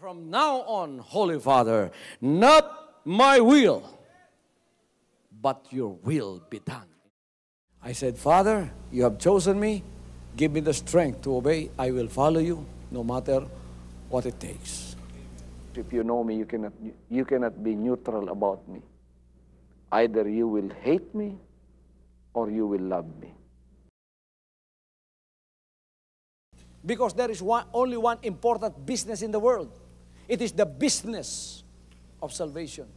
From now on, Holy Father, not my will, but your will be done. I said, Father, you have chosen me. Give me the strength to obey. I will follow you no matter what it takes. If you know me, you cannot be neutral about me. Either you will hate me or you will love me. Because there is only one important business in the world. It is the business of salvation.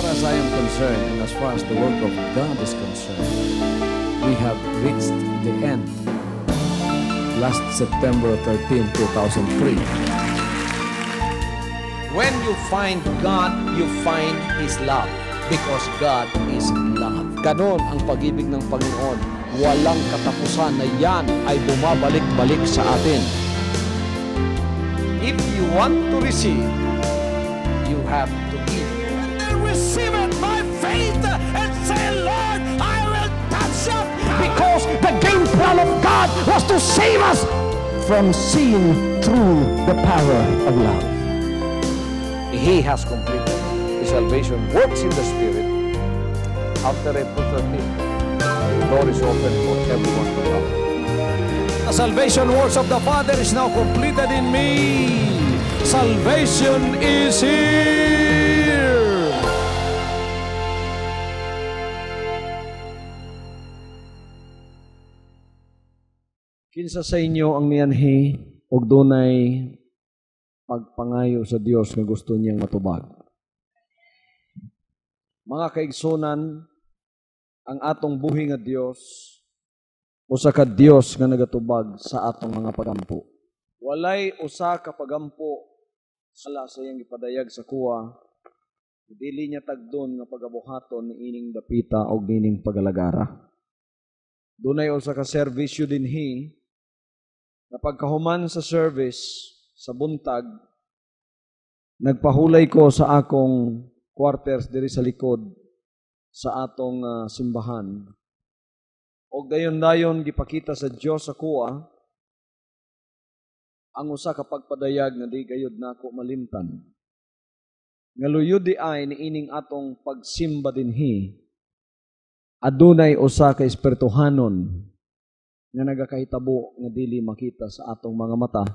As I am concerned, and as far as the work of God is concerned, we have reached the end. Last September 13, 2003. When you find God, you find His love. Because God is love. Ganon ang pag-ibig ng Panginoon. Walang katapusan na yan ay bumabalik-balik sa atin. If you want to receive, you have to give. Receive it by faith and say, Lord, I will touch up. Because the game plan of God was to save us from seeing through the power of love. He has completed His salvation works in the Spirit. After April 13th, the door is open for everyone to come. The salvation works of the Father is now completed in me. Salvation is here. Kinsa sa inyo ang niyanhi og dunay pagpangayo sa Dios nga gusto niyang matubag? Mga kaigsunan, ang atong buhi nga Dios usa ka Dios nga nagatubag sa atong mga pagampo. Walay usa ka pagampo sala sa iyang ipadayag sa kuwa, dili niya tagdon nga pagabuhaton niining dapita og niining pagalagara. Dunay usa ka serbisyo dinhi na pagkahuman sa service, sa buntag, nagpahulay ko sa akong quarters diri sa likod sa atong simbahan. O dayon-dayon gipakita sa Dios sa kuha ang usa ka pagpadayag na di gayud nako malimtan. Nga luyod di ay niining atong pagsimba dinhi, adunay usa ka espirituhanon nga nagakahitabo nga dili makita sa atong mga mata,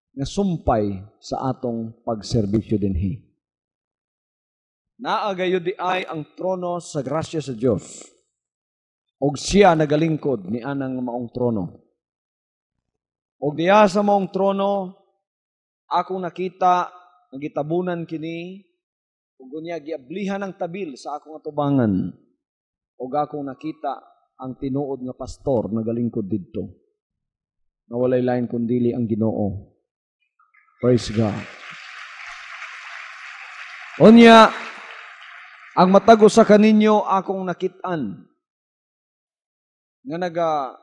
nga sumpay sa atong pagserbisyo dinhi. Naagayod di ay ang trono sa grasya sa Dios, og siya nagalingkod ni anang maong trono. Og diha sa maong trono, akong nakita nga gitabunan kini, ug unya giablihan ang tabil sa akong atubangan, og akong nakita ang tinuod nga pastor nagalingkod didto. Na walay lain kundili ang Ginoo. Praise God. Unya, ang matago sa kaninyo akong nakitaan nga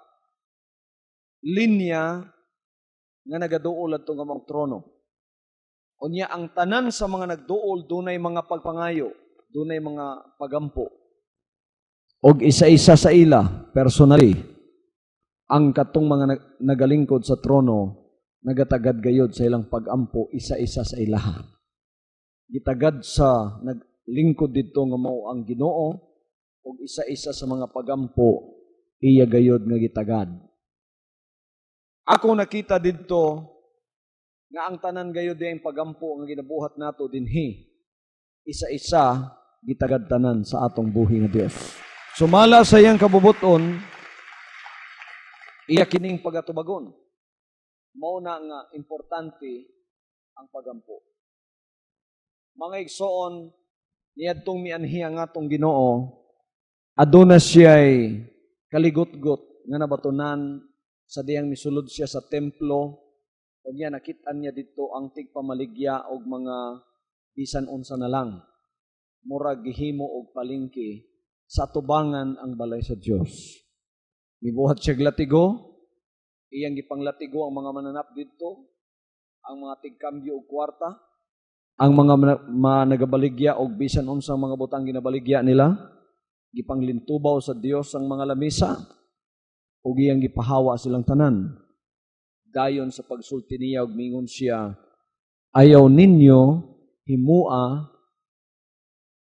linya nga nagaduol adto nga mga trono. Unya, ang tanan sa mga nagduol dunay mga pagpangayo, dunay mga pagampo. Og isa-isa sa ila, personally, ang katong mga nagalingkod sa trono, nagatagad gayod sa ilang pagampo, isa-isa sa ilaha. Gitagad sa naglingkod dito nga mao ang Ginoo, og isa-isa sa mga pagampo, iya gayod nga gitagad. Ako nakita dito nga ang tanan gayod ang pagampo nga ginabuhat nato dinhi, isa-isa gitagad tanan sa atong buhi nga Dios. Sumala sa iyang kabubuton, iya kining pagatubagon. Mao na nga importante ang pagampo. Mga igsoon, niadtong mianhi ang atong Ginoo, aduna siya'y kaligot-got nga nabatunan sa diyang misulod siya sa templo, o niya nakitaan niya dito ang tigpamaligya og mga bisan unsa na lang. murag gihimo og palengke sa tubangan ang balay sa Dios. Mibuhat siya latigo, iyang gipanglatigo ang mga mananap didto, ang mga tigkambyo og kwarta, ang mga nagabaligya og bisan unsang mga butang ginabaligya nila, gipanglintubaw sa Dios ang mga lamisa, ug iyang gipahawa silang tanan. Dayon sa pagsulti niya og mingon siya, ayaw ninyo himua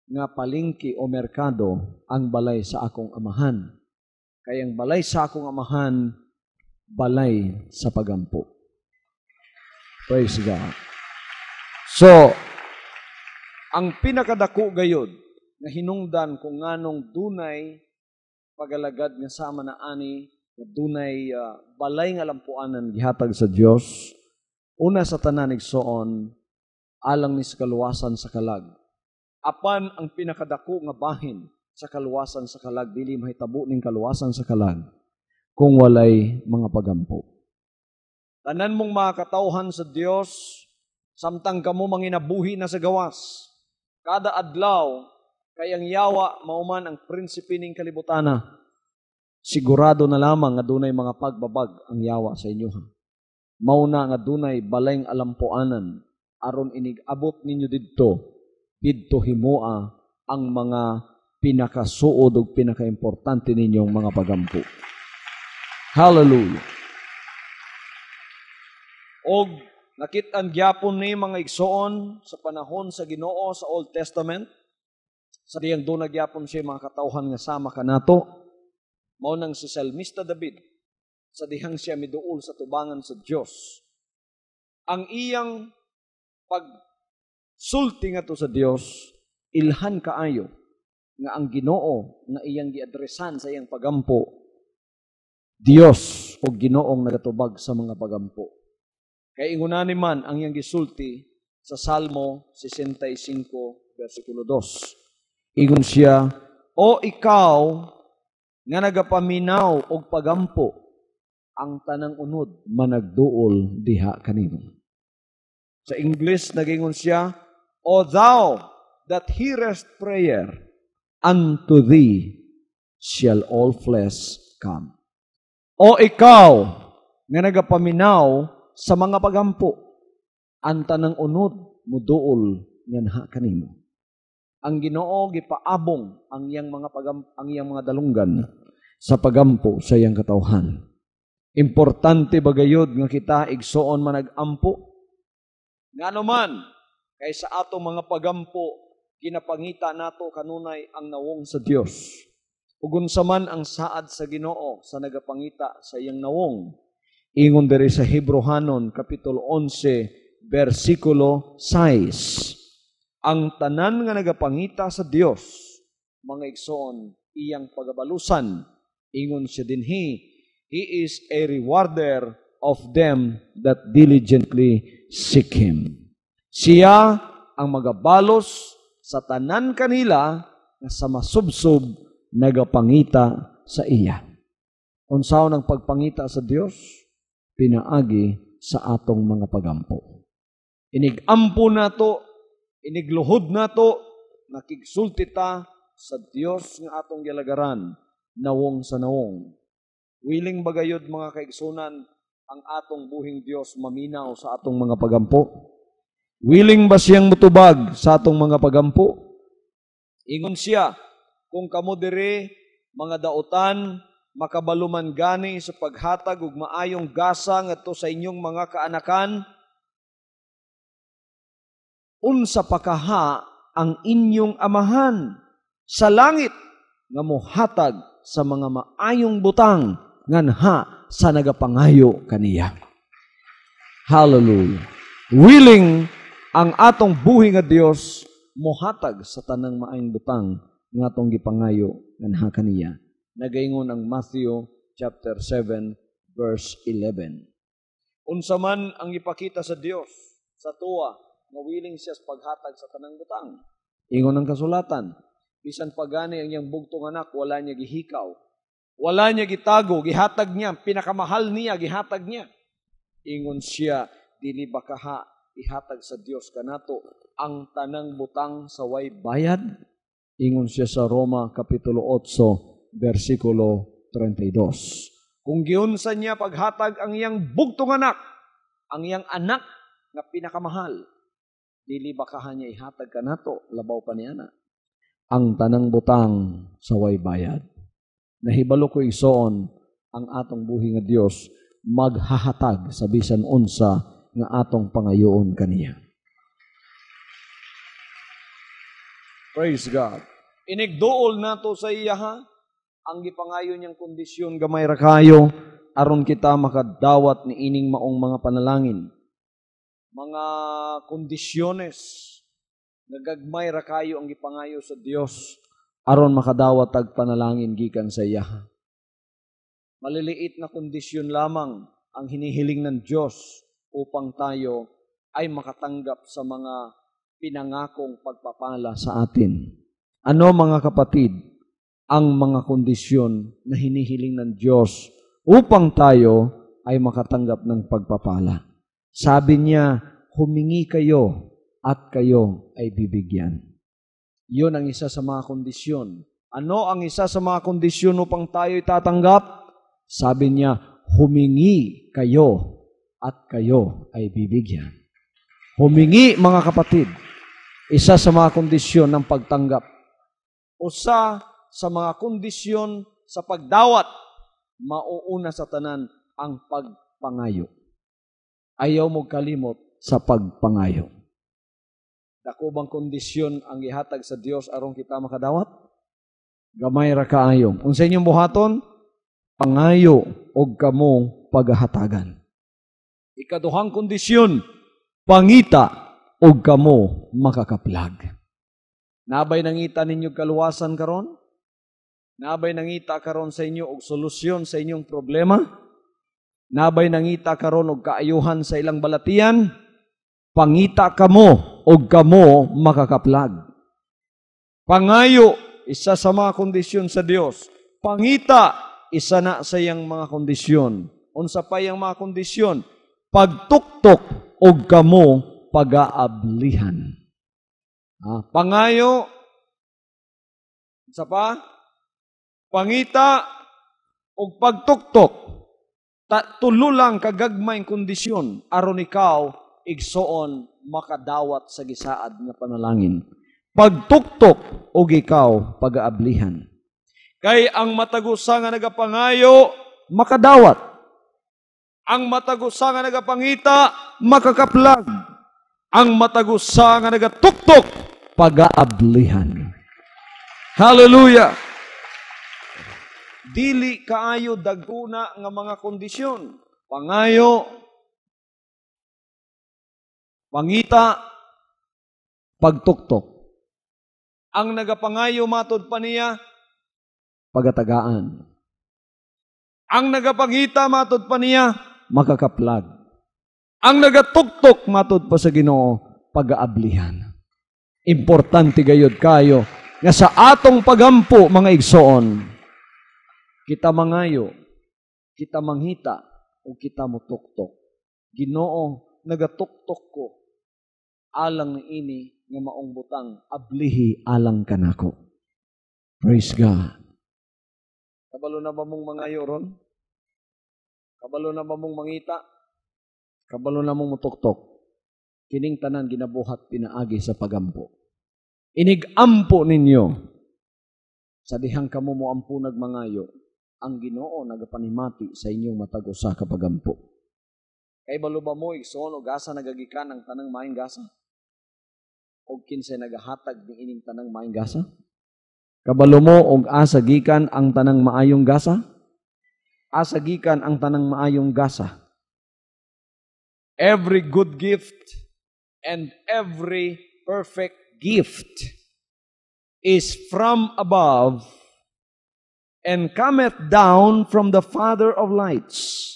nga palengke o merkado ang balay sa akong amahan. Kaya ang balay sa akong amahan, balay sa pagampo. Praise God. So, ang pinakadako gayod na hinungdan kung nganong dunay pagalagad nga sama na ani, nga dunay balay nga lampuanan gihatag sa Dios, una sa tanan igsoon, alang ni sa kaluwasan sa kalag. Apan ang pinakadako nga bahin sa kaluwasan sa kalag, dili mahitabo ning kaluwasan sa kalag kung walay mga pagampo. Tanan mong mga katawhan sa Dios, samtang kamo manginabuhi na sa gawas, kada adlaw, kayang yawa mauman ang prinsipe ning kalibutana, sigurado na lamang nga dunay mga pagbabag ang yawa sa inyo. Mauna nga dunay balayng alampuanan, aron inig-abot ninyo didto himua ang mga pinakasuod ug pinakaimportante ninyong mga pagampo. Hallelujah. Og nakit-an gyapon ni mga igsoon sa panahon sa Ginoo sa Old Testament, sa diyang doon nagyapon siya mga katawhan nga sama kanato, mao nang si Salmista David, sa dihang siya miduol sa tubangan sa Dios. Ang iyang pagsulti nga to sa Dios, ilhan kaayo nga ang Ginoo nga iyang giadresan sa iyang pagampo, Dios o Ginoong nagatubag sa mga pagampo. Kaya ingunani man ang iyang gisulti sa Salmo 65, versikulo 2. Ingon siya, o ikaw nga nagapaminaw og pagampo, ang tanang unod managduol diha kanimo. Sa English, nagingon siya, O thou that hearest prayer, unto thee shall all flesh come. O ikaw nga nagapaminaw sa mga pagampo, ang tanang unod muduol nga kanimo. Ang Ginoo gipaabong ang iyang mga dalunggan sa pagampo sa iyang katawhan. Importante bagayod nga kita igsoon managampo. Ngano man kay sa atong mga pagampo ginapangita nato kanunay ang nawong sa Dios. Ug unsa man ang saad sa Ginoo sa nagapangita sa iyang nawong. Ingon diri sa Hebrehanon kapitulo 11 versikulo 6. Ang tanan nga nagapangita sa Dios, mga igsoon, iyang pagabalusan. Ingon siya dinhi, He is a rewarder of them that diligently seek Him. Siya ang magabalos sa tanan kanila nga sa masubsob nagapangita sa iya. Unsaon ang pagpangita sa Dios? Pinaagi sa atong mga pagampo. Inigampo nato, inigluhod nato, nakigsulti ta sa Dios nga atong gilagaran, nawong sa nawong. Willing bagayod mga kaigsunan ang atong buhing Dios maminaw sa atong mga pagampo? Willing ba siyang mutubag sa atong mga pagampo? Ingon siya, kung kamo dire mga dautan, makabaluman gani sa paghatag ug maayong gasa ngadto sa inyong mga kaanakan, unsa pa kaha ang inyong amahan sa langit nga mohatag sa mga maayong butang nganha sa nagapangayo kaniya. Hallelujah. Willing ang atong buhi nga Dios mohatag sa tanang maayong butang nga atong gipangayo nganha kaniya. Nagaingon ang Matthew chapter 7 verse 11. Unsa man ang ipakita sa Dios sa tuwa nga willing siya sa paghatag sa tanang butang. Ingon ang kasulatan, bisan pagani ang iyang bugtong anak wala niya gihikaw, wala niya gitago, gihatag niya, pinakamahal niya gihatag niya. Ingon siya, dili ba kaha ihatag sa Dios kanato ang tanang butang sa way bayad? Ingon siya sa Roma Kapitulo 8, versikulo 32. Kung giunsa niya paghatag ang iyang bugtong anak, ang iyang anak nga pinakamahal, dili bakahan niya ihatag kanato, labaw pa niya na ang tanang butang sa way bayad. Nahibalo ko igsoon ang atong buhi nga Dios maghahatag sa bisan unsa nga atong pangayoon kaniya. Praise God. Inigduol nato sa iya ha, ang gipangayo niyang kondisyon gamay ra kayo aron kita makadawat ni ining maong mga panalangin. Mga kondisyones nagagmay ra kayo ang gipangayo sa Dios aron makadawat tag panalangin gikan sa iya. Maliliit na kondisyon lamang ang hinihiling ng Diyos upang tayo ay makatanggap sa mga pinangakong pagpapala sa atin. Ano mga kapatid, ang mga kondisyon na hinihiling ng Diyos upang tayo ay makatanggap ng pagpapala? Sabi niya, humingi kayo at kayo ay bibigyan. Yun ang isa sa mga kondisyon. Ano ang isa sa mga kondisyon upang tayo tatanggap? Sabi niya, humingi kayo at kayo ay bibigyan. Humingi mga kapatid, isa sa mga kondisyon ng pagtanggap. Usa sa mga kondisyon sa pagdawat, mauuna sa tanan ang pagpangayo. Ayaw mo kalimot sa pagpangayo. Dako bang kondisyon ang ihatag sa Dios aron kita makadawat? Gamay ra kaayo. Unsa inyong buhaton? Pangayo og kamo paghahatagan. Ikaduhang kondisyon, pangita og kamo makakaplag. Nabay nangita ninyo kaluwasan karon? Nabay nangita karon sa inyo og solusyon sa inyong problema? Nabay nangita karon og kaayuhan sa ilang balatian? Pangita kamo og kamo makakaplag. Pangayo, isa sa mga kondisyon sa Dios. Pangita, isa na sa iyang mga kondisyon. Unsa pa iyang mga kondisyon? Pagtuktok og kamo pag-aablihan. Pangayo, isa pa, pangita og pagtuktok. Tulo lang kagagmayng kondisyon aron ikaw igsoon makadawat sa gisaad nga panalangin. Pagtuktok og ikaw pag-aablihan. Kay ang matagusa nga nagapangayo makadawat. Ang matagusa nga nagapangita makakaplag. Ang matagusa nga nagatuktok pag-aablihan. Hallelujah! Dili kaayo daguna nga mga kondisyon. Pangayo, pangita, pagtuktok. Ang nagapangayo matod pa niya, pagatagaan. Ang nagapangita matod pa niya, makakaplag. Ang nagatuktok matod pa sa Ginoo, pag-aablihan. Importante gayud kayo nga sa atong pagampo mga igsoon, kita mangayo, kita manghita, o kita mutuktok. Ginoo, nagatuktok ko, alang na ini nga maong butang, ablihi alang kanako. Praise God. Kabalo na ba mong mangayo ron? Kabalo na ba mong mangita? Kabalo na mong mutuktok? Kining tanan ginabuhat pinaagi sa pagampo. Inigampo ninyo sa dihang kamo mo ampo nagmangayo, ang Ginoo nagapanimati sa inyong matagusa ka pagampo. Kay balo ba mo igsoon o gasa nagagikan ang tanang maayong gasa? O kinsay nagahatag ni ining tanang maayong gasa? Kabalo mo og asa gikan ang tanang maayong gasa? Asa gikan ang tanang maayong gasa? Every good gift and every perfect gift is from above and cometh down from the Father of lights,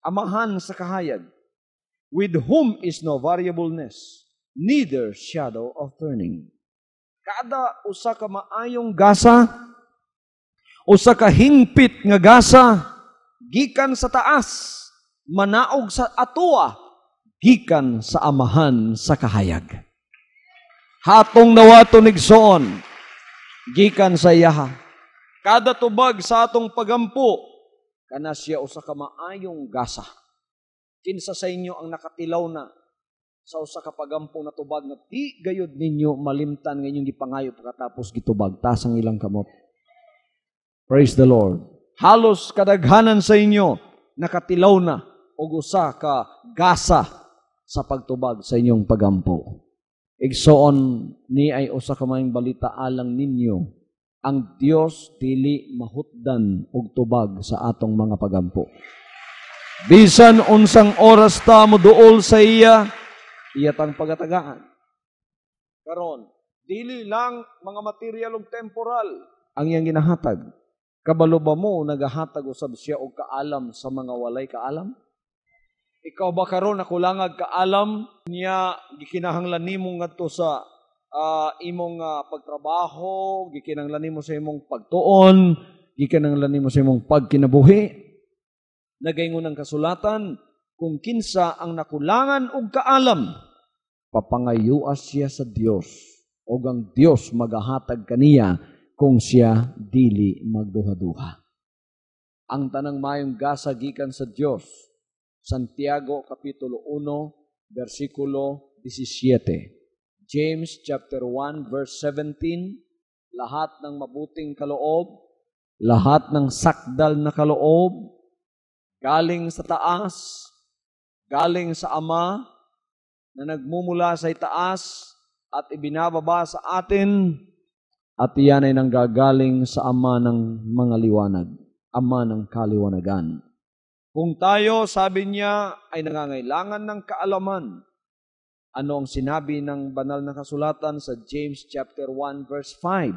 amahan sa kahayag, with whom is no variableness, neither shadow of turning. Kada usa ka maayong gasa, usa ka hingpit nga gasa, gikan sa taas, manaog sa atua, gikan sa amahan sa kahayag. Hatong nawaton igsoon, gikan sa iyaha. Kada tubag sa atong pagampo, kana siya usa ka maayong gasa. Kinsa sa inyo ang nakatilaw na sa usa ka pagampo na tubag nga di gayud ninyo malimtan nga inyong gipangayo pagkatapos gitubag, tas ang ilang kamot. Praise the Lord. Halos kadaghanan sa inyo nakatilaw na og usa ka gasa sa pagtubag sa inyong pagampo. Igsoon ni ay usa ka maayong balita alang ninyo, ang Dios dili mahutdan og tubag sa atong mga pagampo. Bisan unsang oras ta mo duol sa iya, iyatang pagatagaan. Karon, dili lang mga material ug temporal ang iyang ginahatag. Kabalo ba mo nagahatag usab siya og kaalam sa mga walay kaalam? Ikaw ba karon nakulangag kaalam niya gikinahanglan nimo ngadto sa imong pagtrabaho, gikinahanglan nimo sa imong pagtuon, gikinahanglan nimo sa imong pagkinabuhi? Nagaingon ang kasulatan, kung kinsa ang nakulangan og kaalam, papangayuas siya sa Dios, o ang Dios magahatag kaniya kung siya dili magduha-duha. Ang tanang mayong gasa gikan sa Dios, Santiago Kapitulo 1, versikulo 17. James chapter 1, verse 17, lahat ng mabuting kaloob, lahat ng sakdal na kaloob, galing sa taas, galing sa Ama, na nagmumula sa itaas at ibinababa sa atin, at iyan ay nanggagaling sa Ama ng mga liwanag, Ama ng kaliwanagan. Kung tayo, sabi niya, ay nangangailangan ng kaalaman, ano ang sinabi ng banal na kasulatan sa James chapter 1 verse 5?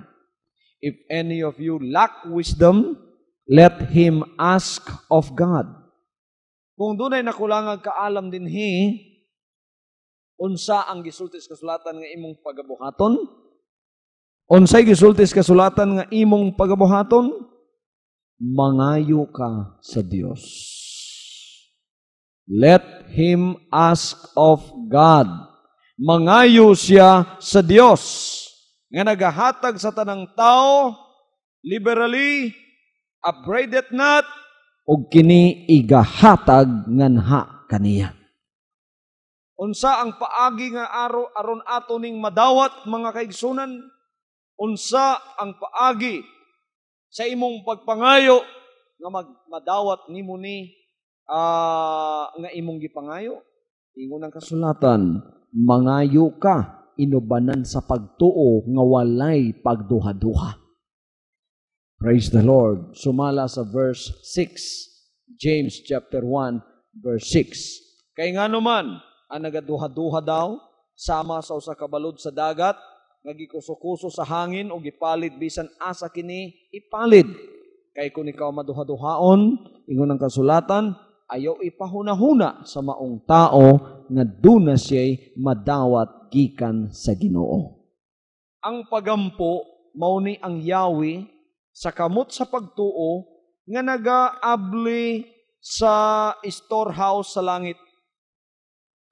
If any of you lack wisdom, let him ask of God. Kung dunay nakulangan kaalam dinhi, unsa ang gisulti sa kasulatan nga imong pagabuhaton? Unsay gisulti sa kasulatan nga imong pagabuhaton? Mangayo ka sa Dios. Let him ask of God. Mangayo siya sa Dios nga nagahatag sa tanang tao, liberally, upbraided not, ug kini igahatag nganha kaniya. Unsa ang paagi nga aron ato ning madawat mga kaigsunan? Unsa ang paagi sa imong pagpangayo nga madawat nimo ni nga imong gipangayo? Ingon ang kasulatan, mangayo ka inubanan sa pagtuo nga walay pagduha-duha. Praise the Lord. Sumala sa verse 6, James chapter 1, verse 6. Kay nga naman, ang nagaduha-duha daw, sama sa usa ka balod sa dagat, nagikuso-kuso sa hangin o gipalid bisan asa kini ipalid. Kay kung ikaw maduha-duhaon, ingon ang kasulatan, ayaw ipahuna-huna sa maong tao nga duna siya'y madawat gikan sa Ginoo. Ang pagampo, mauni ang yawi, sa kamot sa pagtuo, nga nagaabli sa storehouse sa langit.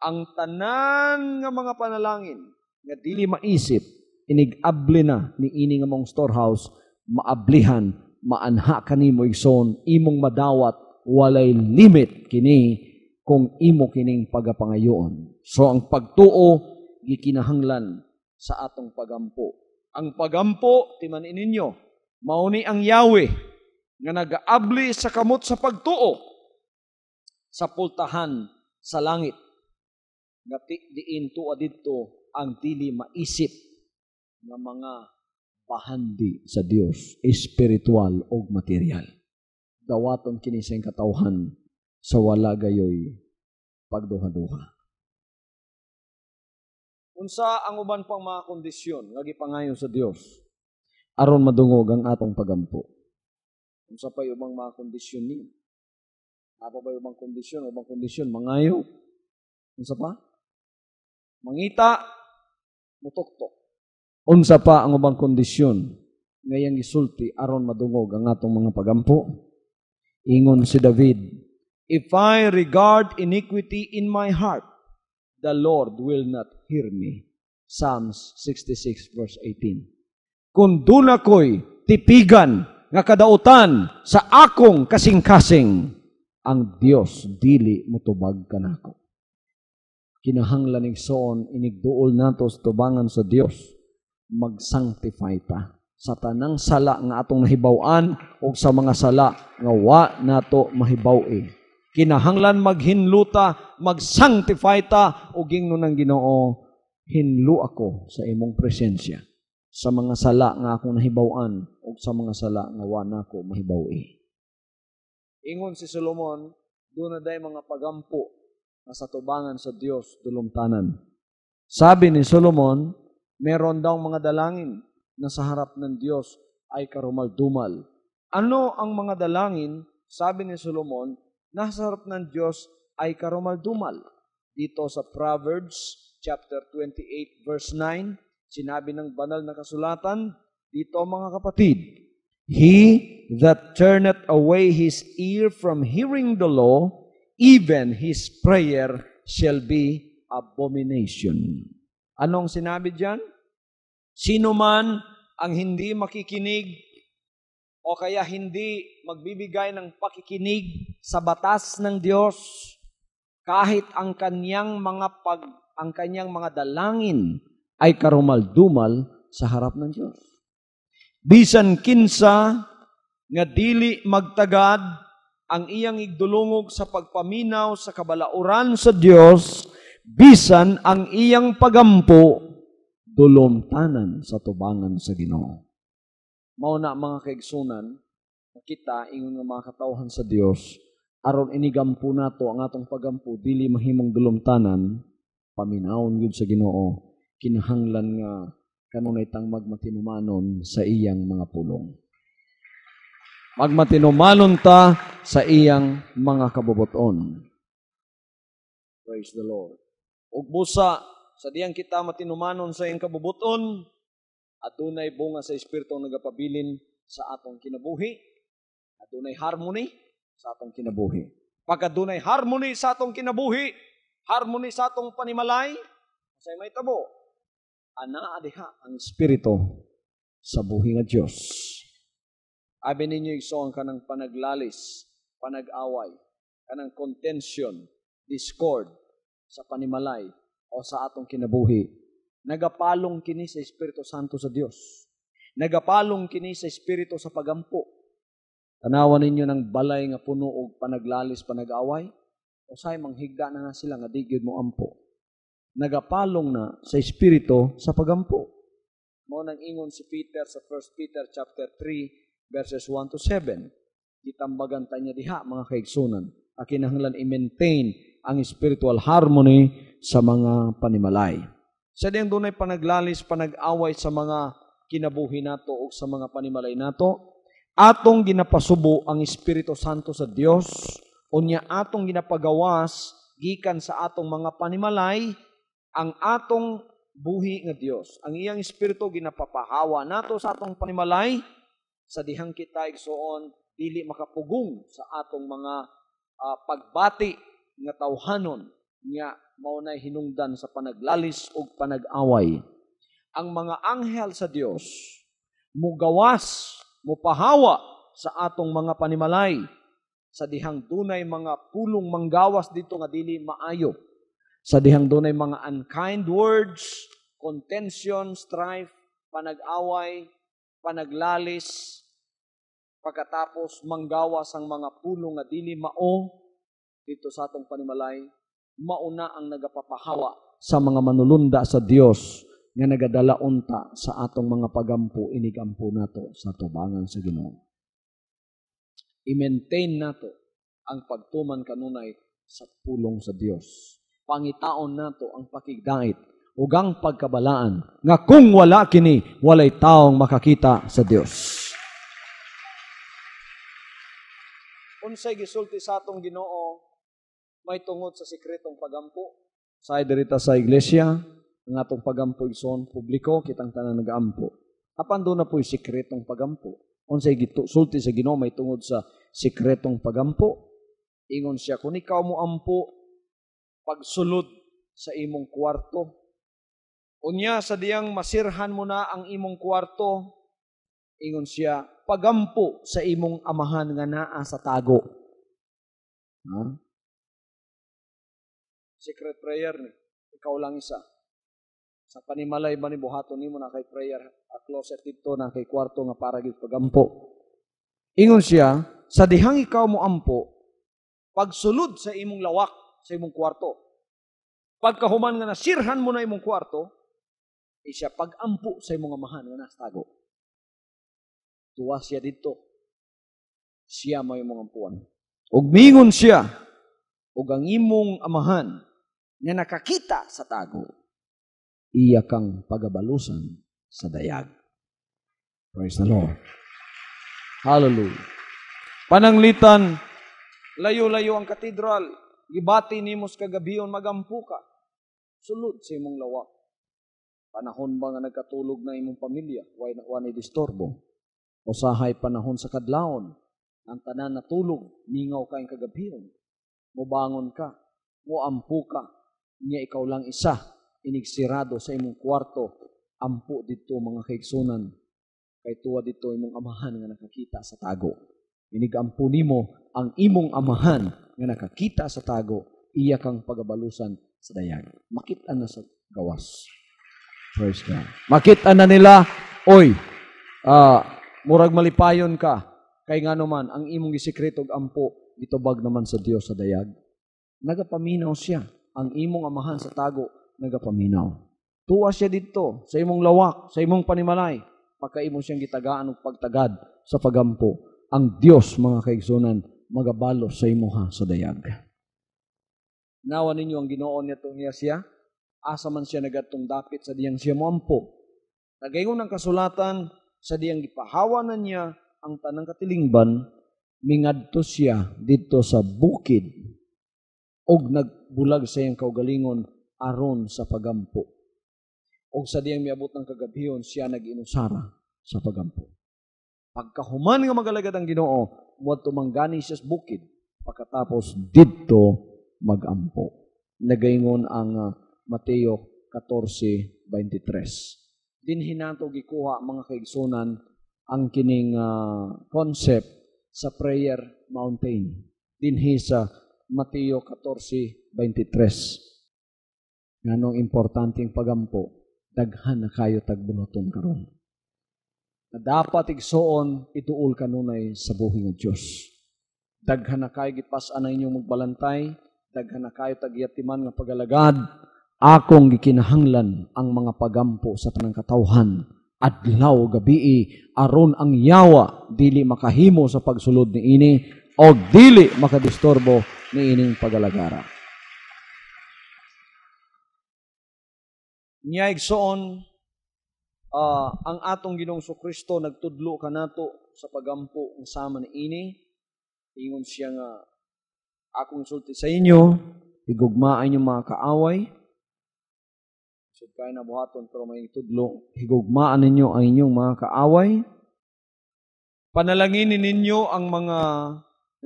Ang tanan nga mga panalangin, nga dili maisip, inigabli na ni ini nga mong storehouse, maablihan, maanha kanimo igsoon, imong madawat, walay limit kini kung imo kining pagapangayoon. So ang pagtuo gikinahanglan sa atong pagampo. Ang pagampo timan ninyo mauni ang Yahweh nga nagaabli sa kamot sa pagtuo sa pultahan sa langit. Nga diin tuwa didto ang dili maisip nga mga bahandi sa Dios, espiritual o material. Dawaton kini sa katawhan sa wala gayoy pagduha-duha. Unsa ang uban pang mga kondisyon nga gipangayo sa Dios aron madungog ang atong pagampo? Unsa pa ubang mga kondisyon niya? Apa ba ubang kondisyon? Ubang kondisyon mangayo. Unsa pa? Mangita, mutuktok. Unsa pa ang ubang kondisyon ngayang gisulti aron madungog ang atong mga pagampo? Ingon si David, if I regard iniquity in my heart, the Lord will not hear me. Psalms 66 verse 18. Kung doon ako'y tipigan nga kadautan sa akong kasing-kasing, ang Dios dili motubag kanako. Kinahanglan igsoon inigduol nato sa tubangan sa Dios, mag-sanctify ta sa tanang sala nga atong nahibaw-an o sa mga sala nga wa nato mahibaw-i. Kinahanglan maghinluta, mag-sanctify ta o gingno ng Ginoo, hinlo ako sa imong presensya sa mga sala nga akong nahibaw-an o sa mga sala nga wa nako mahibaw-i. Ingon si Solomon, doon na day mga pagampo na sa tubangan sa Dios dulumtanan. Sabi ni Solomon, meron daw mga dalangin na sa harap ng Diyos ay karumal-dumal. Ano ang mga dalangin, sabi ni Solomon, na sa harap ng Diyos ay karumal-dumal? Dito sa Proverbs chapter 28 verse 9, sinabi ng banal na kasulatan, dito mga kapatid, He that turneth away his ear from hearing the law, even his prayer shall be abomination. Anong sinabi diyan? Sino man ang hindi makikinig o kaya hindi magbibigay ng pakikinig sa batas ng Diyos, kahit ang kanyang mga dalangin ay karumal-dumal sa harap ng Diyos. Bisan kinsa nga dili magtagad ang iyang igdulungog sa pagpaminaw sa kabalauran sa Diyos, bisan ang iyang pagampo, dulumtanan sa tubangan sa Ginoo. Mao na mga kaigsunan, kita ingon nga mga katawhan sa Dios, aron inigampo nato ang atong pagampo dili mahimong dulumtanan, paminawon gyud sa Ginoo, kinahanglan nga kanunay tang magmatinumanon sa iyang mga pulong. Magmatinumanon ta sa iyang mga kabubuton. Praise the Lord. Ug busa sa diyang kita matinumanon sa iyang kabubuton, adunay bunga sa Espiritu ang nagapabilin sa atong kinabuhi. Adunay harmony sa atong kinabuhi. Pag adunay harmony sa atong kinabuhi, harmony sa atong panimalay, say may tabo, anaa diha ang Espiritu sa buhi nga Dios. Abi ninyo igsoon kanang panaglalis, panag-away, kanang contention, discord sa panimalay o sa atong kinabuhi. Nagapalong kini sa Espiritu Santo sa Dios. Nagapalong kini sa Espiritu sa pagampo. Tanawan ninyo ng balay nga puno og panaglalis, panag-away, o say manghigda na sila nga di gyud mo ampo. Nagapalong na sa Espiritu sa pagampo. Mao nang ingon si Peter sa 1 Peter chapter 3 verses 1 to 7. Itambagan ta niya diha mga kaigsunan. Kinahanglan i-maintain ang spiritual harmony sa mga panimalay. Sa diyang dunay panaglalis, panag-away sa mga kinabuhi nato o sa mga panimalay nato, atong ginapasubo ang Espiritu Santo sa Dios, unya atong ginapagawas gikan sa atong mga panimalay ang atong buhi nga Dios. Ang iyang Espiritu ginapapahawa nato sa atong panimalay sa dihang kita igsoon dili makapugong sa atong mga pagbati nga tawhanon nga maunay hinungdan sa panaglalis ug panag-away. Ang mga anghel sa Dios mugawas, mupahawa sa atong mga panimalay sa dihang dunay mga pulong manggawas dito nga dili maayo. Sa dihang dunay mga unkind words, contention, strife, panag-away, panaglalis, pagkatapos manggawas ang mga pulong nga dili mao dito sa atong panimalay, mauna ang nagapapahawa sa mga manulunda sa Dios nga nagadala unta sa atong mga pagampo, inigampo nato sa tubangan sa Ginoo. I-maintain nato ang pagtuman kanunay sa pulong sa Dios. Pangitaon nato ang pakigdait ug ang pagkabalaan nga kung wala kini, walay taong makakita sa Dios. Unsay gisulti sa atong Ginoo may tungod sa sikretong pagampo. Sa dirita sa iglesia, ang atong pagampo igsoon publiko, kitang tanan nag-ampo. Apan doon na po'y sikretong pagampo. Unsay gisulti sa Ginoo may tungod sa sikretong pagampo. Ingon siya, kung ikaw mo ampo, pagsulod sa imong kwarto. Unya sa diyang masirhan mo na ang imong kwarto, ingon siya, pagampo sa imong amahan nga naa sa tago. Ha? Secret prayer ni, ikaw lang isa. Sa panimalay ba ni buhaton nimo na kay prayer, a closet dito na kay kwarto nga para gyud pagampo. Ingon siya, sa dihang ikaw mo ampo, pagsulod sa imong lawak, sa imong kwarto. Pagkahuman nga nasirhan mo na imong kwarto, siya pagampo sa imong amahan nga nasa tago. Tuwa siya dito. Siya may imong ampuan. Ug mingon siya, ug ang imong amahan nga nakakita sa tago, iya kang pagabalusan sa dayag. Praise the Lord. Hallelujah. Pananglitan, layo-layo ang katedral, gibati nimo sa kagabion, magampo ka. Sulod sa imong lawak. Panahon ba nga nagkatulog na imong pamilya, wala disturbo. Usahay panahon sa kadlawon, ang tanan natulog, mingaw ka ang kagabion. Mubangon ka, muampo ka, niya ikaw lang isa, inigsirado sa imong kwarto, ampo dito mga kaigsunan, kay tuwa dito imong amahan nga nakakita sa tago. Inigampo nimo ang imong amahan nga nakakita sa tago, iya kang pagabalusan sa dayag. Makita na sa gawas. Praise God. Makita na nila, oy, murag malipayon ka, kay nga naman, ang imong gisekreto ampo, itubag naman sa Dios sa dayag. Nagapaminaw siya, ang imong amahan sa tago, nagapaminaw. Tuwa siya dito, sa imong lawak, sa imong panimalay, pagkaimo siyang gitagaan og pagtagad sa pagampo, ang Dios, mga kaigsunan, magabalo sa imuha sa dayag. Nawa ninyo ang Ginoo niya siya, asa man siya nagatong dapit sa diyang siya moampo. Nagaingon ang kasulatan, sa diyang gipahawanan niya ang tanang katilingban, mingadto siya dito sa bukid, og nagbulag sa iyang kaugalingon aron sa pagampo. Og sa diyang miabot ng kagabiyon, siya nag-inusara sa pagampo. Pagkahuman nga magalagad ang Ginoo, muad tumanggani siya sa bukid, pagkatapos dito magampo. Nagaingon ang Mateo 14:23. Dinhi nato gikuha mga kaigsunan ang kining concept sa prayer mountain. Dinhi sa Mateo 14:23. Nganong importanteng pagampo, daghan na kayo tagbunoton karon. Na dapat igsuon ituol kanunay sa buhi nga Dios. Daghan na kayo gipas-an na inyong magbalantay, daghan na kayo tagyatiman nga pagalagad, akong gikinahanglan ang mga pagampo sa tanang katawhan, adlaw gabi aron ang yawa dili makahimo sa pagsulod ni ini o dili makadisturbo ni ining pagalagara. Niya igsoon, ang atong Ginoong Kristo nagtudlo kanato sa pagampo ng sama ni ini. Ingon siya nga, akong sulti sa inyo, higugmaan yung mga kaaway. So kaya na buhaton, pero may tudlo, higugmaan ninyo ang inyong mga kaaway. Panalanginin ninyo ang mga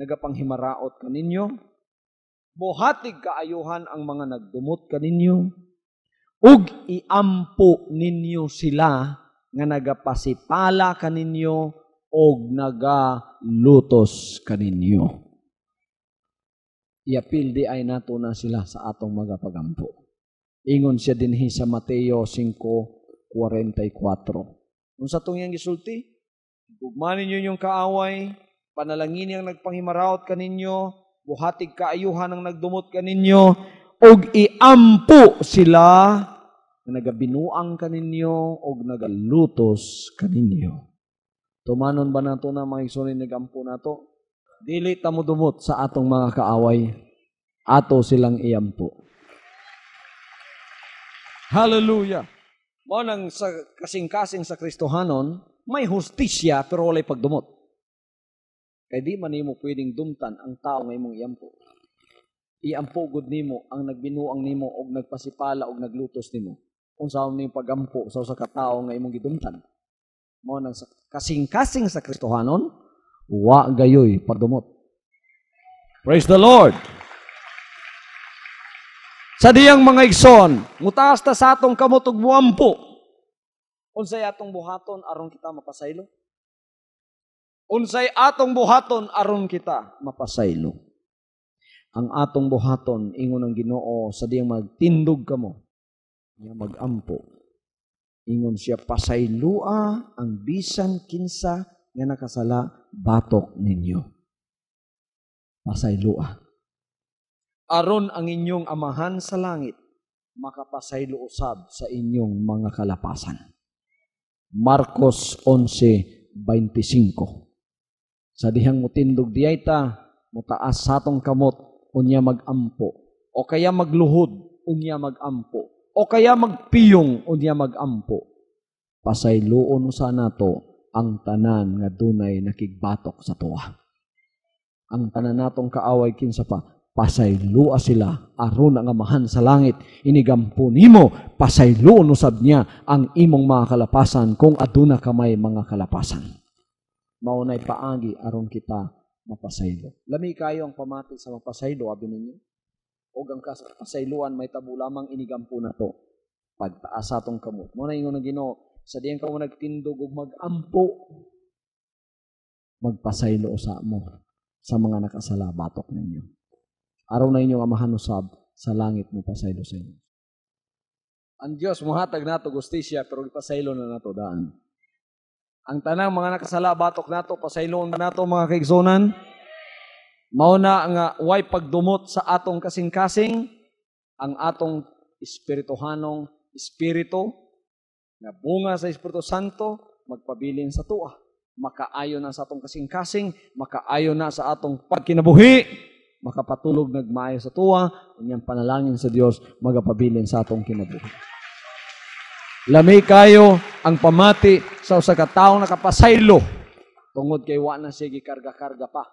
nagapanghimaraot kaninyo. Buhatig kaayuhan ang mga nagdumot kaninyo. Ug iampo ninyo sila nga nagapasipala kaninyo og nagalutos kaninyo. Iapil di ay nato na sila sa atong mga pagampo. Ingon siya dinhi sa Mateo 5:44. Kung sa itong iyang gisulti, gugmanin ninyo yung kaaway, panalangin ang nagpanghimaraot kaninyo, buhatig kaayuhan ang nagdumot kaninyo, og iampo sila na nagabinuang kaninyo og nagalutos kaninyo. Tumanon ba nato na mga igsoon nagampo nato? Dili ta mo dumot sa atong mga kaaway. Ato silang iampo. Hallelujah. Mo nang sa kasing-kasing sa Kristohanon, may hustisya pero walay pagdumot. Kaya di man nimo pwedeng dumtan ang tao nga imong iampo. Iampo gud nimo ang nagbinuang nimo og nagpasipala og naglutos nimo. Kung saan nimo pagampo sa usa ka tawo nga imong gidumtan. Mao nang kasing-kasing sa Kristohanon, wa gayoy pagdumot. Praise the Lord. Sa diyang mga igsoon, mutaas ta sa atong kamot ug muampo. Unsay atong buhaton aron kita mapasaylo? Unsay atong buhaton aron kita mapasaylo? Ang atong buhaton ingon ang Ginoo sa diyang magtindog kamo, niya magampo. Ingon siya pasaylua ang bisan kinsa nga nakasala batok ninyo. Pasaylua. Aron ang inyong amahan sa langit makapasaylo usab sa inyong mga kalapasan. Marcos 11:25. Sa dihang mutindog diyay ta, mutaas sa atong kamot, unya magampo. O kaya magluhod, unya magampo. O kaya magpiyong, unya magampo. Pasayloon sa nato ang tanan nga dunay nakigbatok sa tuwa. Ang tanan natong kaaway kinsa pa, pasaylua sila aron ang amahan sa langit. Inigampo nimo, pasayloon usab niya ang imong mga kalapasan kung aduna kamay mga kalapasan. Maunay paagi aron kita mapasaylo. Lami kayo ang pamati sa mapasaylo, abi ninyo. O ang pasayluan may tabo lamang inigampo na to. Pagtaas atong kamot. Muna ingon ng Ginoo, sa diyan ka mo nagtindog ug magampo, magpasaylo sa mo sa mga nakasala batok ninyo. Araw na inyong amahan usab sa langit mo pasaylo sa inyo. Ang Dios muhatag nato gustisya pero ipasaylo na nato daan. Ang tanang mga nakasala batok nato pasayloon na nato mga kaigsonan. Mao na nga way pagdumot sa atong kasing-kasing ang atong espirituhanong espiritu na bunga sa Espiritu Santo magpabilin sa tuwa. Makaayon na sa atong kasing-kasing, makaayon na sa atong pagkinabuhi, makapatulog nagmaayo sa tuwa, unyang panalangin sa Dios magapabilin sa atong kinabuhi. Lami kayo ang pamati sa usa ka tawo nakapasaylo tungod kay wa na siya gikarga-karga pa.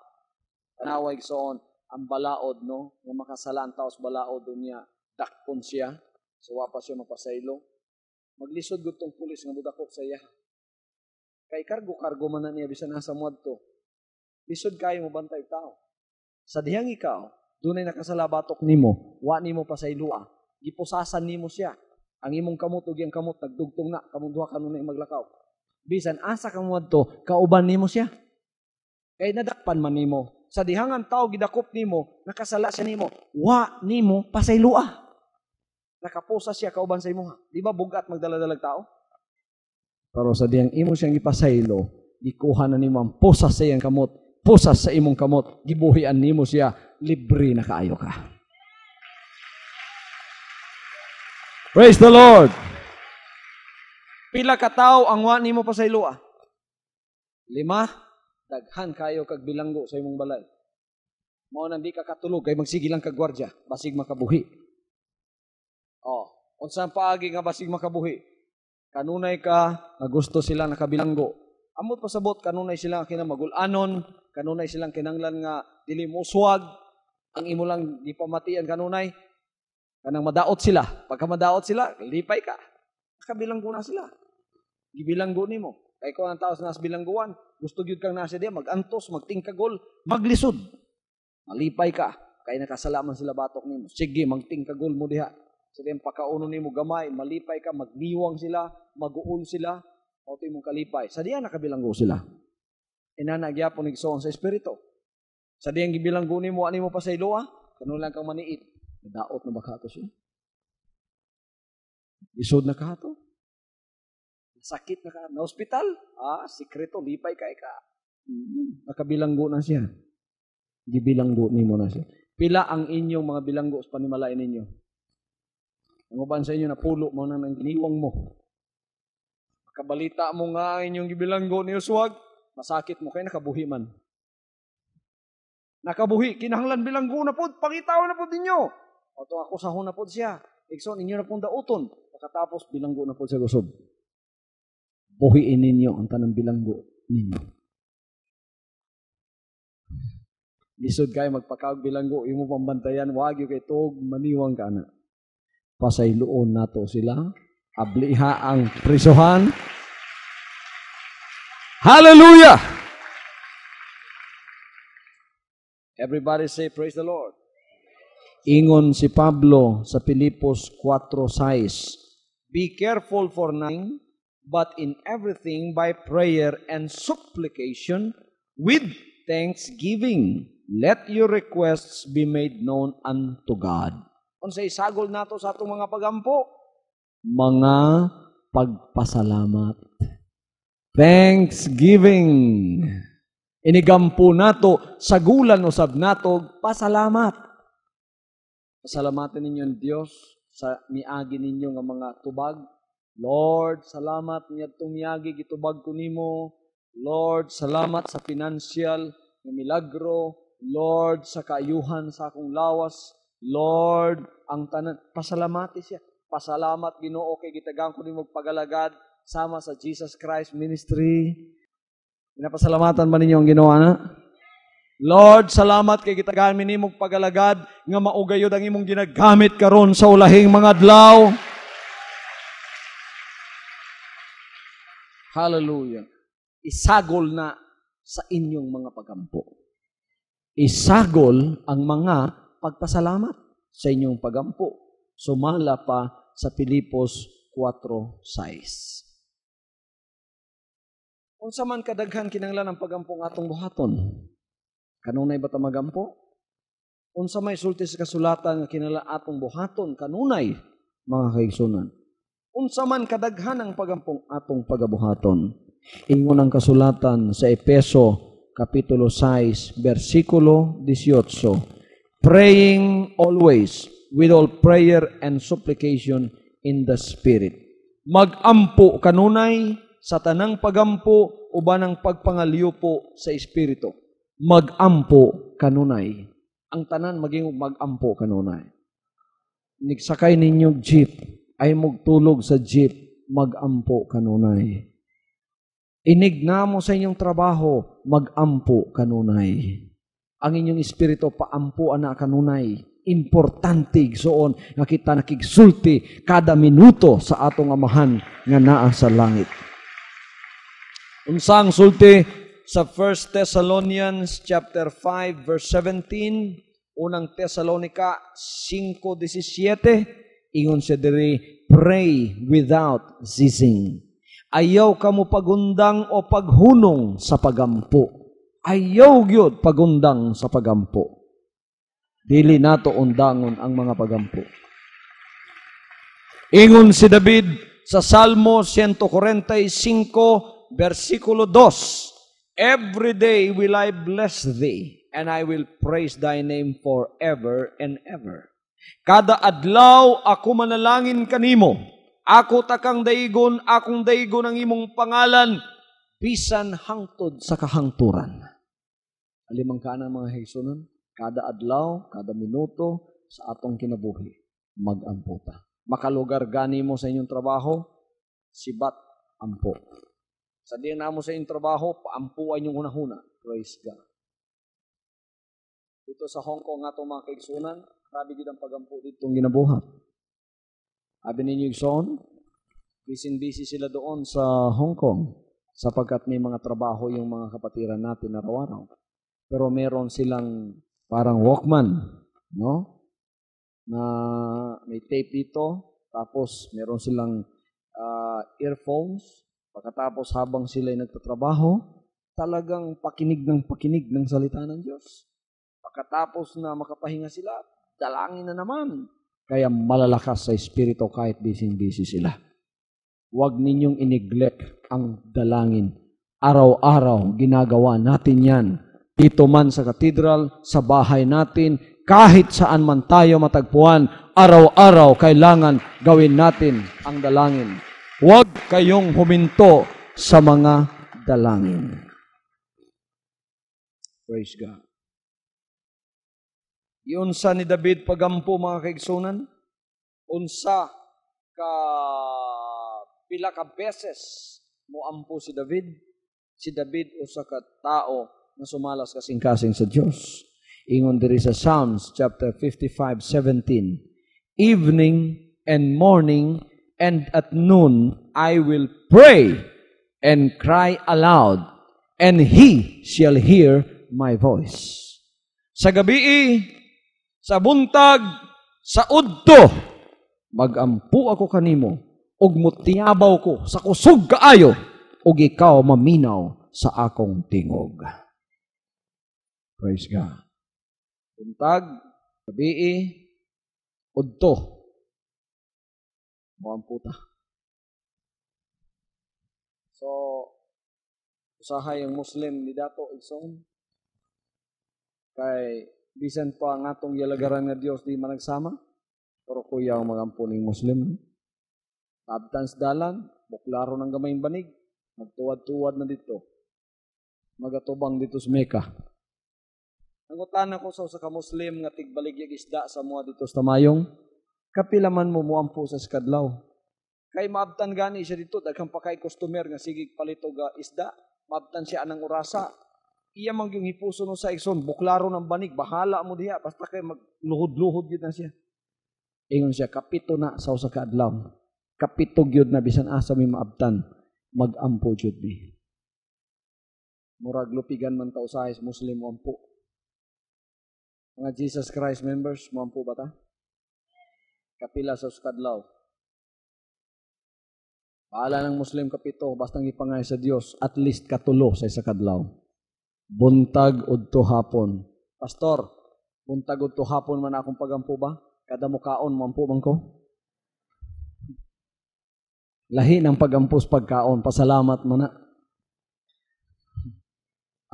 Tanaway soon ang balaod no, nga makasalaan taos balaod niya dakpon siya, so wa pa siya mapasaylo. Maglisod gud tong pulis nga mudakop sa iya. Kay kargo-kargo man na niya bisan nasa muadto. Lisod kayo mo bantay tao. Sa dihang ikaw, dunay nakasala batok nimo, wa nimo pasaylua. Gipusasan nimo siya. Ang imong kamot ug iyang kamot nagdugtong na, kamong duha kanunay maglakaw. Bisan asa ka muadto, kauban nimo siya. Kay nadakpan man nimo. Sa dihangan tao gidakop nimo, nakasala siya nimo, wa nimo pasaylua. Nakapusa siya kauban sa imo. Di ba bugat magdala-dalag tao? Pero sa diyang imo siyang ipasaylo, gikuha na nimo ang pusas sa iyang kamot, pusas sa imong kamot, gibuhian nimo siya, libre na kaayo ka. Praise the Lord! Pila ka tao ang wa nimo pasayloa? 5, daghan kayo kag bilanggo sa imong balay. Mao nang di ka katulog kay magsige lang kag gwardiya, basig makabuhi. Unsa paagi nga basig makabuhi? Kanunay ka nga gusto sila nakabilanggo. Amot pasabot kanunay sila kinamagul-anon, kanunay silang kinanglan nga dili mo uswag, ang imo lang gipamatian kanunay kanang madaot sila. Pagka madaot sila, lipay ka. Nakabilanggo na sila. Gibilanggo nimo. Kay ko ang taos nas bilangguan, gusto gyud kang nasa diya magantos, magtingkagol, maglisod. Malipay ka kay nakasalaman sila batok nimo. Sige, magtingkagol mo diha. Sa diyang pakauno nimo gamay, malipay ka, magniwang sila, maguol sila, o imong kalipay. Sa diyan nakabilanggo sila. Inanagyapon igsoon sa espiritu. Sa diyang gibilanggo nimo, ani mo pasayloa, kanu lang kang maniit. Daot na bakato siya. Isod na kato. Sakit na ka. Na hospital. Sikreto, lipay ka ika. Nakabilanggo na siya. Gibilanggo nimo na siya. Pila ang inyong mga bilanggo sa panimalain ninyo? Ang uban sa inyo na pulo mo na nang giniwang mo. Makabalita mo nga inyong gibilanggo ni uswag, masakit mo kay nakabuhi man. Nakabuhi, kinahanglan bilanggo na pod, pangitaw na pod ninyo. O to ako sahon na pod siya. Ikson, inyo na pong dauton. Pagkatapos, bilanggo na pod sa gusob. Buhiin ninyo ang tanang bilanggo ninyo. Lisod kayo magpakawag bilanggo, yung mo pambantayan, wag yung kay tog, maniwang ka na. Pasayloon nato sila. Abliha ang prisuhan. Hallelujah! Everybody say, praise the Lord. Ingon si Pablo sa Filipos 4:6, "Be careful for nothing, but in everything by prayer and supplication with thanksgiving, let your requests be made known unto God." Unsay sagol nato sa atong mga pagampo? Mga pagpasalamat. Thanksgiving. Inigampo nato, sagulan usab nato, pasalamat. Pasalamatin ninyo ang Diyos sa miagi ninyo nga mga tubag. Lord, salamat niya itong miagi, gitubag ko nimo. Lord, salamat sa financial na milagro. Lord, sa kaayuhan sa akong lawas. Lord, ang tanan, pasalamati siya. Pasalamat, Ginoo, kay gitagang ko nimo pagalagad sama sa Jesus Christ Ministry. Pinapasalamatan ba ninyo ang ginawa na? Lord, salamat kay gitagaan minimong pagalagad nga maugayod ang imong ginagamit karon sa ulahing mga adlaw. Hallelujah. Isagol na sa inyong mga pagampo. Isagol ang mga pagpasalamat sa inyong pagampo. Sumala pa sa Filipos 4:6. Unsa man kadaghan kinahanglan ang pagampo ng atong buhaton? Kanunay ba ta magampo? Unsa may sulti sa kasulatan nga kinahanglan atong buhaton? Kanunay, mga kaigsunan. Unsa man kadaghan ang pagampong atong pagabuhaton? Ingon ang kasulatan sa Efeso kapitulo 6 bersikulo 18. Praying always with all prayer and supplication in the Spirit. Magampo kanunay sa tanang pagampo uban ang pagpangaliyo po sa Espiritu. Magampo kanunay. Ang tanan maging magampo kanunay. Nigsakay ninyo jeep, ay magtulog sa jeep, magampo kanunay. Inigna mo sa inyong trabaho, magampo kanunay. Ang inyong espiritu paampo ana kanunay. Importante igsoon nga kita nakigsulti kada minuto sa atong amahan nga naa sa langit. Unsang sulti sa 1 Thessalonians chapter 5 verse 17, unang Tesalonica 5:17, ingon siya diri, pray without ceasing. Ayaw kamo pagundang o paghunong sa pagampo. Ayaw gyud pagundang sa pagampo. Dili nato undangon ang mga pagampo. Ingon si David sa Salmo 145 versikulo 2, every day will I bless thee, and I will praise thy name forever and ever. Kada adlaw ako manalangin kanimo, ako takang daigon, akong daigon ang imong pangalan, bisan hangtod sa kahangturan. Alimang ka ng mga higsunan, kada adlaw, kada minuto, sa atong kinabuhi, mag-amputa. Makalugar gani mo sa inyong trabaho, sibat ampo. Sa diyan na mo sa inyong trabaho, paampuan yung hunahuna. Praise God. Dito sa Hong Kong, atong mga kaigsunan, grabe gid ang pagampo ditong ginabuhat. Abi ninyo igsoon, busy sila doon sa Hong Kong sapagkat may mga trabaho yung mga kapatiran natin araw-araw. Pero meron silang parang Walkman, no? Na may tape dito, tapos meron silang earphones. Pagkatapos habang sila'y nagtatrabaho, talagang pakinig ng salita ng Diyos. Pagkatapos na makapahinga sila, dalangin na naman. Kaya malalakas sa espiritu kahit busy sila. Huwag ninyong ineglect ang dalangin. Araw-araw ginagawa natin yan. Dito man sa katedral, sa bahay natin, kahit saan man tayo matagpuan, araw-araw kailangan gawin natin ang dalangin. Huwag kayong huminto sa mga dalangin. Praise God. Iunsa ni David pagampo mga kaigsunan? Unsa ka pila ka beses mo ampo si David? Si David usa ka tao na sumalas kasing-kasing sa Dios. Ingon diri sa Psalms chapter 55:17, evening and morning and at noon I will pray and cry aloud, and He shall hear my voice. Sa gabi, Sa buntag, sa udto, magampu ako kanimo, ug mutiyabaw ko sa kusog kaayo, ug ikaw maminaw sa akong tingog. Praise God. Buntag, gabi, udto, maamputa. So, usahay ang Muslim ni Dato Igsoon. Kay, bisan pa nga itong yalagaran nga Diyos di managsama, pero kuya ang magampuning Muslim. Abtan sa dalan, buklaro ng gamayng banig, magtuwad-tuwad na dito. Magatubang dito sa Mecca. Ang utana ko sa ka-Muslim nga tigbaligyag isda sa mga dito sa Tamayong, kapilaman mo muampo sa skadlaw. Kay maabtan gani siya dito, daghang pa kay customer nga sigig palito ga isda, maabtan siya anang orasa. Iya mang yung hipuso no sa Igsoon, buklaro ng banig, bahala mo diha, basta kay magluhod-luhod yun na siya. Ingon siya, kapito na sa usa ka adlaw. Kapito gyud na bisan asa mi maabtan, magampo jud mi. Murag lupigan man ta usahay Muslim mo ampo. Mga Jesus Christ members, mo ampo ba ta? Kapila sa usa ka adlaw. Paala ng Muslim kapito, basta ipangay sa Dios, at least katulo sa isa kadlaw. Buntag udto hapon. Pastor, buntag udto hapon man akong pagampo ba? Kada mukaon mo ampo man ko? Lahi ng pagampos pagkaon, pasalamat mo na.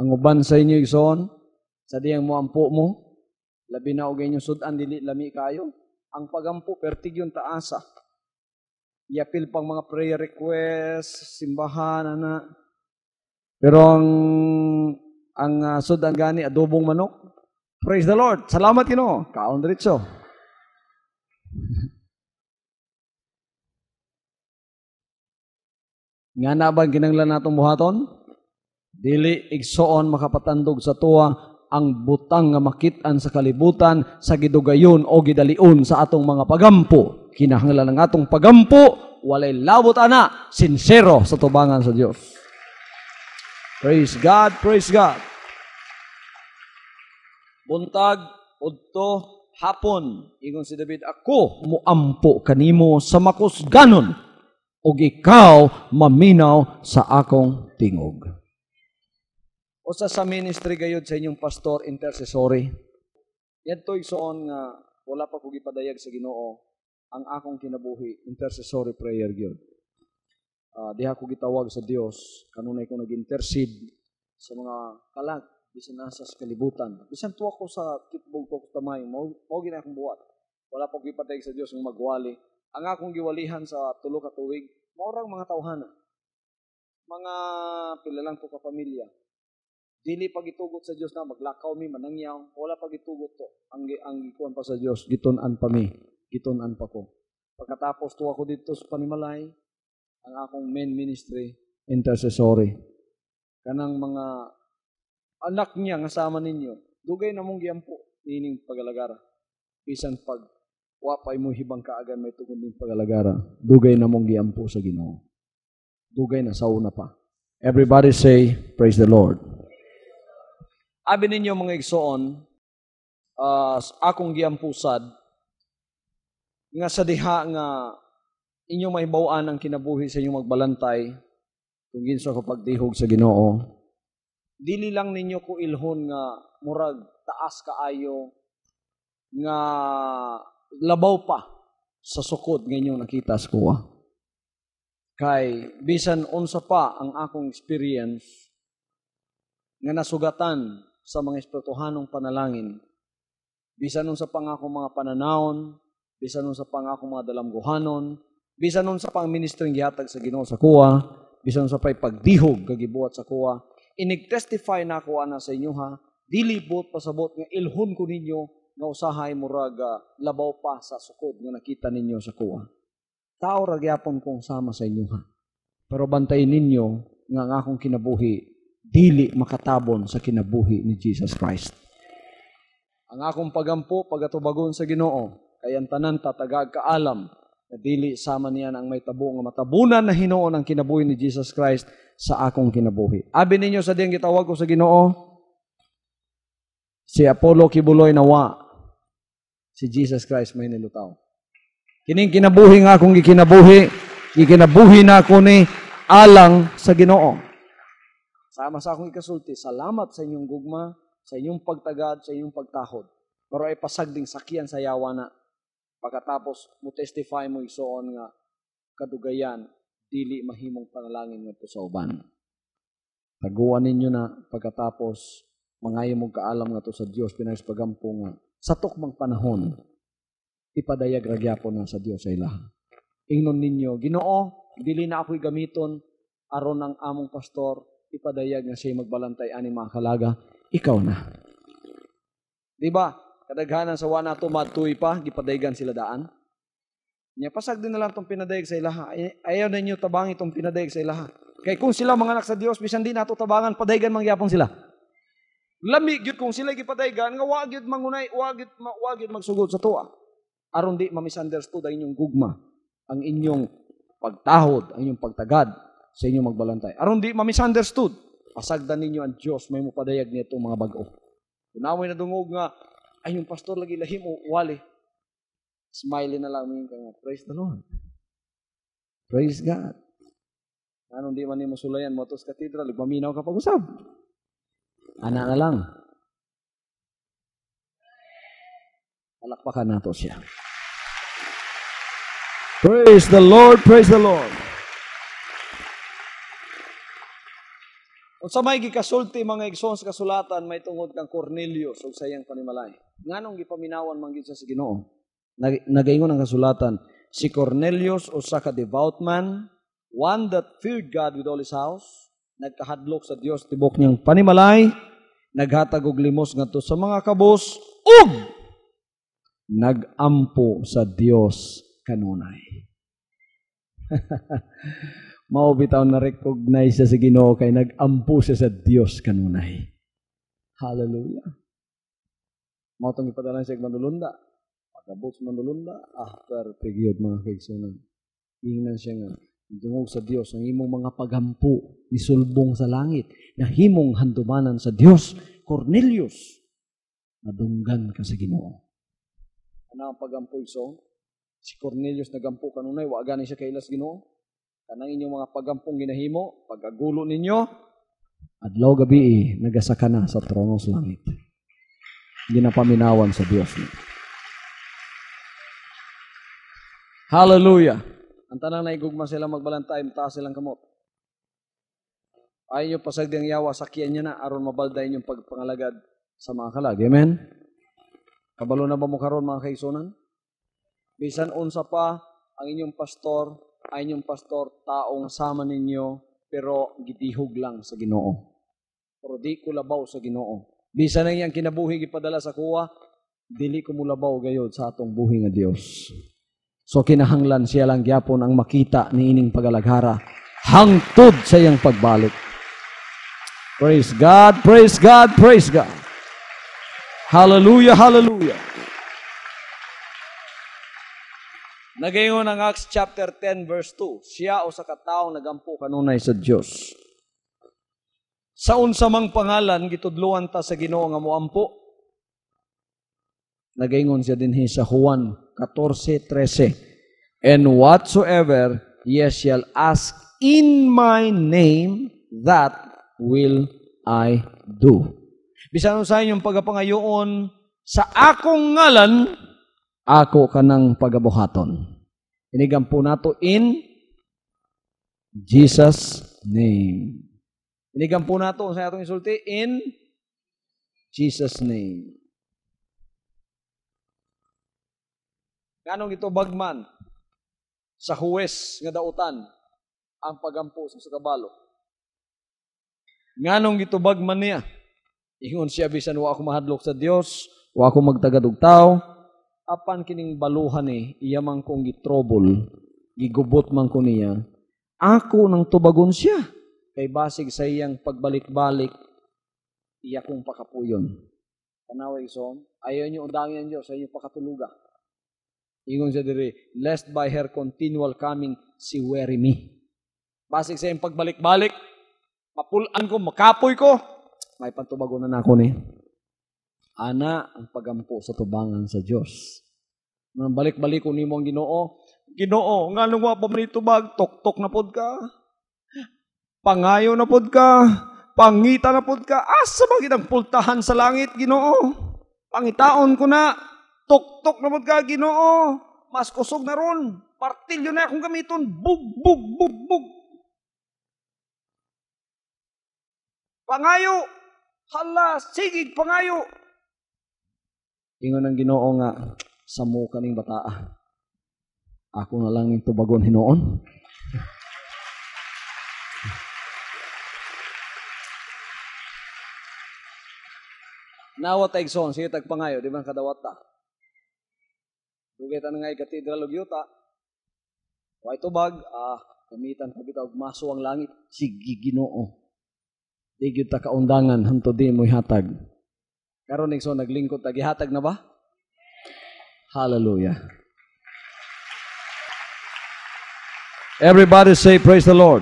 Ang uban sa inyo igsoon, sa diyang mo ampo mo, labi na og inyong sudan, dili lami kayo. Ang pagampo, pertig yung taasa. Iapil pang mga prayer request, simbahan, ana. Pero ang sudan gani, adobong manok. Praise the Lord. Salamat Ginoo. Kaon diretso. Nga na ba kinanglan natong buhaton? Dili igsoon makapatandog sa tuwa ang butang nga makit-an sa kalibutan sa gidugayon o gidalion sa atong mga pagampo. Kinahanglan ng atong pagampo, walay labot ana, sincero sa tubangan sa Dios. Praise God, praise God. Buntag, udto, hapon, ingon si David, ako muampo kanimo sa makusganon, ug ikaw maminaw sa akong tingog. O sa ministry gayud sa inyong pastor intercessory, yan to igsoon nga wala pa ko gipadayag sa Ginoo ang akong kinabuhi, intercessory prayer gyud. Diha ko gitawag sa Dios, kanunay ko nag-intercede sa mga kalag, bisan nasa sa kalibutan. Bisan tuwa ko sa kitbog ko tamay, mo gina akong buhat. Wala pa ko gipadayag sa Dios ng magwali. Ang akong giwalihan sa tulo ka tuig, maurang mga tawhana. Mga pilalang ko ka pamilya. Dili pag itugot sa Dios na maglakaw mi manangyaw, wala pag itugot to. Ang gikuan pa sa Dios, gitun-an pa mi, gitun-an pa ko. Pagkatapos tuwa ko dito sa Panimalay, ang akong main ministry, intercessory. Kanang mga anak niya nga sama ninyo, dugay na mong giampo nining pagalagara. Bisan pag wapay mo hibang kaagan may tungod ning pagalagara, dugay na mong giampo sa Ginoo. Dugay na sauna pa. Everybody say, praise the Lord. Abi ninyo mga igsoon, akong giampusad, nga sa diha nga inyong mahibaw-an ang kinabuhi sa inyong magbalantay, kung ginso ko pagdihog sa Ginoo, dili lang ninyo ko ilhon nga murag taas kaayo, nga labaw pa sa sukod nga inyong nakita sa kuha. Kay bisan unsa pa ang akong experience nga nasugatan sa mga espirituhanong panalangin, bisan unsa pa ang akong mga pananawon, bisan unsa pa ang akong mga dalamguhanon, bisan unsa pa ang ministering gihatag sa Ginoo sa kuha, bisan unsa pa'y pagdihog kagibuhat sa kuha, inig-testify na ako ana sa inyo ha, dili bot pasabot nga ilhon ko ninyo nga usahay murag labaw pa sa sukod nga nakita ninyo sa kuha. Tao ra gyapon kong sama sa inyo ha. Pero bantayin ninyo nga ang akong kinabuhi dili makatabon sa kinabuhi ni Jesus Christ. Ang akong pagampo pagatubagon sa Ginoo kay ang tanan tatagag kaalam na dili sama niya ang may tabo nga matabunan na Hinuon ang kinabuhi ni Jesus Christ sa akong kinabuhi. Abi ninyo sa diyang gitawag ko sa Ginoo, si Apollo Kibuloy nawa, Si Jesus Christ may nilutaw. Kining kinabuhi nga akong gikinabuhi na ako ni alang sa Ginoo. Sama sa akong ikasulti, salamat sa inyong gugma, sa inyong pagtagad, sa inyong pagtahod. Pero ay pasagding sakyan sa yawa na. Pagkatapos mo testify mo isuon nga kadugayan, dili mahimong panalangin ngadto sa uban. Taguan ninyo na pagkatapos mangayo mong kaalam nga to sa Dios pinagis pagampo nga sa tukmang panahon ipadayag ra gyapon na sa Dios sa ilaha. Ingnon ninyo, Ginoo, dili na ako'y gamiton aron ang among pastor ipadayag nga siya magbalantay ani mga kalaga, ikaw na. Di ba? Kadaghanan sa wana to matuy pa gipadayagan sila daan. Nya pasag din na lang tong pinadayag sa ilaha. Ayaw na ninyo tabang itong pinadayag sa ilaha. Kay kung sila mga anak sa Dios bisan di nato tabangan padayagan mangyapon sila. Lami gyud kung sila gipadayagan nga wa gyud mangunay, wa gyud magsugod sa tuwa. Aron di ma-misunderstood ang inyong gugma, ang inyong pagtahod, ang inyong pagtagad sa inyong magbalantay. Aron di ma-misunderstood, pasagdan ninyo ang Dios may mopadayag nito mga bag-o. Kunaway na dungog nga ay yung pastor lagi lahim o wali. Smile na lang minka nga, praise the Lord. Praise God. Anong di man ni musulayan mo tos katedral, maminaw ka pag-usab. Ana na lang. Palakpakan nato siya. Praise the Lord, praise the Lord. Kung sa may gikasulti mga igsoon sa kasulatan, may tungod kang Cornelius o sayang panimalay. Nganong gipaminawan man gid sa Ginoo? Nagaingon ang kasulatan, si Cornelius o sa ka-devout man, one that feared God with all his house, nagkahadlok sa Dios tibok niyang panimalay, naghatag og limos ngadto sa mga kabos, ug nagampo sa Dios kanunay. Mao bitaw na recognize siya sa Ginoo kay nagampo siya sa Dios kanunay. Hallelujah. Mao tong ipadala siya mandulunda. Pagabot sa mandulunda, perfect yun mga kaigsunan. Ingnan siya nga, dungog sa Dios, ang imong mga pagampo, nisulbong sa langit, na himong handumanan sa Dios. Cornelius, nadunggan ka sa Ginoo. Ano ang pagampo iso? Si Cornelius nagampo kanunay, wa gani siya kailas Ginoo. Kanang inyong mga pagampong ginahimo, pag-agulo ninyo, adlaw gabi nagasaka na sa trono sa langit. Ginapaminawan sa Dios. Hallelujah. Ang tanang naigugma sila magbalantay, taas silang kamot. Ayaw nyo pasagdang yawa, sakyan niya na, aron mabalday yung pagpangalagad sa mga kalag. Amen? Kabalo na ba mo karon mga kaigsunan? Bisan unsa pa ang inyong pastor, ay inyong pastor, taong sama ninyo, pero gitihog lang sa Ginoo. Pero di ko labaw sa Ginoo. Bisan na iyang kinabuhi gipadala sa kuwa, dili ko mulabaw gayod sa atong buhi nga Dios. So kinahanglan siya lang gyapon ang makita ni ining pagalaghara hangtod sa iyang pagbalik. Praise God, praise God, praise God. Hallelujah, hallelujah. Nagayon ang Acts chapter 10 verse 2. Siya o sa kataong nagampo kanunay sa Dios. Sa unsa mang pangalan gitudluan ta sa Ginoo nga moampo. Nagaingon siya dinhi sa Juan 14:13. And whatsoever ye shall ask in my name, that will I do. Bisan sa inyong pagapangayoon sa akong ngalan, ako kanang pagabuhaton. Inigampo nato in Jesus' name. Inigampo nato sa atong isulti in Jesus' name. Nganong ito bagman sa huwes nga dautan ang pagampo sa kabalo. Nganong ito bagman niya? Ingon siya bisan wa ako mahadlok sa Dios, wa ako magtagad og tao, apan kining baluhan iya man kong gitrobol, gigubot man ko niya, ako nang tubagon siya. Kay basig sa iyang pagbalik-balik, iya kong pakapuyon. Tanaway son, ayaw niyo undangin Diyos sa inyong pakatuluga. Ingon siya diri, lest by her continual coming, she weary me. Basig sa iyang pagbalik-balik, mapulan ko, makapoy ko, may pantubagon na ako ni. Ana ang pagampo sa tubangan sa Diyos. Balik-balik ko nimo ang Ginoo. Ginoo, nga nung wa pa man itubag, tok-tok na pod ka. Pangayo na pod ka. Pangita na pod ka. Asa ba kitang pultahan sa langit, Ginoo? Pangitaon ko na. Tok-tok na pod ka, Ginoo. Mas kusog na ron. Partilyo na akong gamiton. Bug, bug, bug, bug. Pangayo. Hala, sigig, pangayo. Ingon ang Ginoo nga, samo kaning bataa. Ako na lang yung tubagon hinoon. Nawat taigson, siya tagpangayo, di ba kadawat ta? Dugay ta nga katedral og yuta. Wa tubag, gamitan pa bitaw maso ang langit. Sige Ginoo. Di gyud ta kaundangan hantud di mo ihatag. Karon igsoon naglingkod ta gihatag na ba? Hallelujah. Everybody say praise the Lord.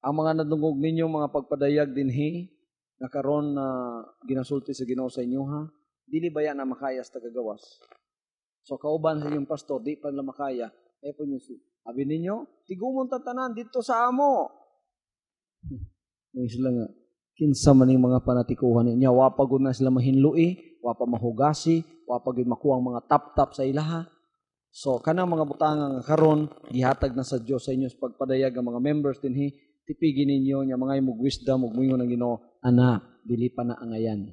Ang mga nadungog ninyong mga pagpadayag dinhi na karon na ginasulti sa Ginoo sa inyo ha, dili baya na makayas tagagawas. So kauban sa inyong pastor, di pa nila makaya. Po nyo, sabi ninyo, tigumon tatanan dito sa amo. May sila nga, kinsa man yung mga panatikuhan niya, wapagod na sila mahinlui, wapa mahugasi, wapagod makuha ang mga tap-tap sa ilaha. So, kanang mga butangang karon gihatag na sa Dios sa inyo sa pagpadayag ang mga members dinhi, tipigin ninyo nya mga imong wisdom ug moingon ang Ginoo, anak, dili pa na angayan.